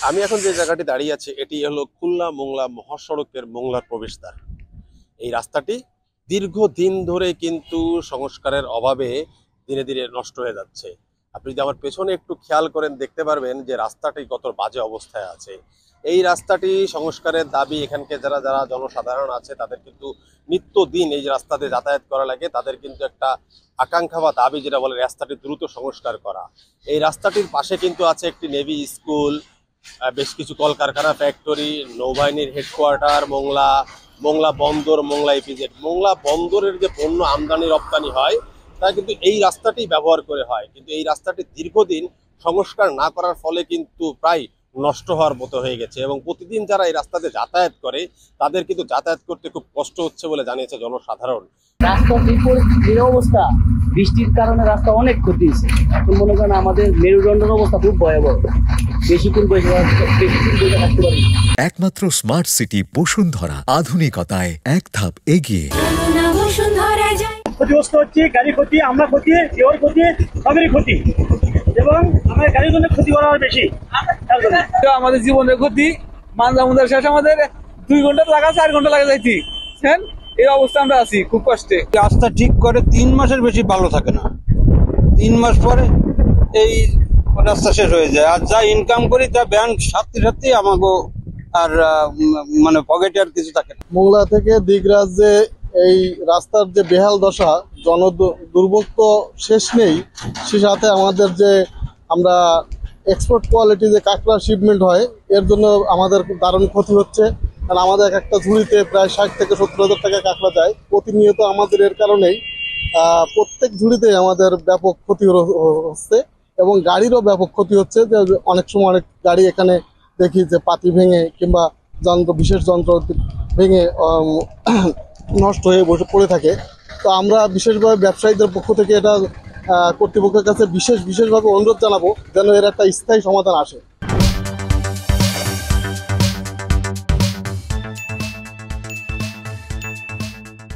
আমি এখন যে জায়গাটি দাঁড়িয়ে আছি এটি হলো খুলনা মোংলা মহাসড়কের মোংলার প্রবেশদ্বার। এই রাস্তাটি দীর্ঘদিন ধরে কিন্তু সংস্কারের অভাবে ধীরে ধীরে নষ্ট হয়ে যাচ্ছে। আপনি যদি আমার পেছনে একটু খেয়াল করেন দেখতে পারবেন যে রাস্তাটি কত বাজে অবস্থায় আছে। এই রাস্তাটি সংস্কারের দাবি এখানকে যারা যারা জনসাধারণ আছে তাদের কিন্তু নিত্যদিন এই রাস্তাতে যাতায়াত করা লাগে। তাদের কিন্তু একটা আকাঙ্ক্ষা বা দাবি যেটা বলে রাস্তাটি দ্রুত সংস্কার করা। এই রাস্তাটির পাশে কিন্তু আছে একটি নেভি স্কুল, বেশ কিছু কলকারখানা, ফ্যাক্টরি, নৌবাহিনীর হেডকোয়ার্টার, মোংলা মোংলা বন্দর, মোংলা ইপিজেড। মোংলা বন্দরের যে পণ্য আমদানি রপ্তানি হয় তা কিন্তু এই রাস্তাটি ব্যবহার করে হয়, কিন্তু এই রাস্তাটি দীর্ঘদিন সংস্কার না করার ফলে কিন্তু প্রায় নষ্ট হওয়ার মতো হয়ে গেছে এবং প্রতিদিন যারা এই রাস্তাতে যাতায়াত করে তাদের কিন্তু যাতায়াত করতে খুব কষ্ট হচ্ছে বলে জানিয়েছে জনসাধারণ। রাস্তার যে অবস্থা, বৃষ্টির কারণে রাস্তা অনেক ক্ষতি হয়েছে। এখন মনে করেন আমাদের মেরুদণ্ডের অবস্থা খুব ভয়াবহ। বেশিক্ষণ বসে থাকতে পারি। একমাত্র স্মার্ট সিটি বসুন্ধরা, আধুনিকতায় এক ধাপ এগিয়ে। ক্ষতিগ্রস্ত হচ্ছে, গাড়ি ক্ষতি, আমরা ক্ষতি, কেউর ক্ষতি, সবেরই ক্ষতি এবং আমাদের গাড়ির জন্য ক্ষতি করা বেশি। আমাদের জীবনের ক্ষতি, মানজামুদার শেষ আমাদের 2 ঘন্টা লাগা 4 ঘন্টা লাগে যাইছি। এই অবস্থা আমরা আছি খুব কষ্টে। রাস্তা ঠিক করে 3 মাসের বেশি ভালো থাকে না, 3 মাস পরে এই রাস্তা শেষ হয়ে যায়। আর যা ইনকাম করি তা ব্যাংক সাথে আমাকে আর মানে পকেটে আর কিছু থাকে না। মোংলা থেকে দিগরাজ যে এই রাস্তার যে বেহাল দশা, দুর্ভোগ তো শেষ নেই। সে সাথে আমাদের যে আমরা এক্সপোর্ট কোয়ালিটি যে কাঁকড়া শিপমেন্ট হয় এর জন্য আমাদের দারুণ ক্ষতি হচ্ছে। কারণ আমাদের একটা ঝুড়িতে প্রায় 60 থেকে 70 হাজার টাকা কাঁকড়া যায় প্রতিনিয়ত। আমাদের এর কারণেই প্রত্যেক ঝুড়িতে আমাদের ব্যাপক ক্ষতি হচ্ছে এবং গাড়িরও ব্যাপক ক্ষতি হচ্ছে। যে অনেক সময় অনেক গাড়ি এখানে দেখি যে পাতি ভেঙে কিংবা বিশেষ যন্ত্র ভেঙে নষ্ট হয়ে বসে পড়ে থাকে। তো আমরা বিশেষভাবে ব্যবসায়ীদের পক্ষ থেকে এটা কর্তৃপক্ষের কাছে বিশেষভাবে অনুরোধ জানাবো যেন এর একটা স্থায়ী সমাধান আসে।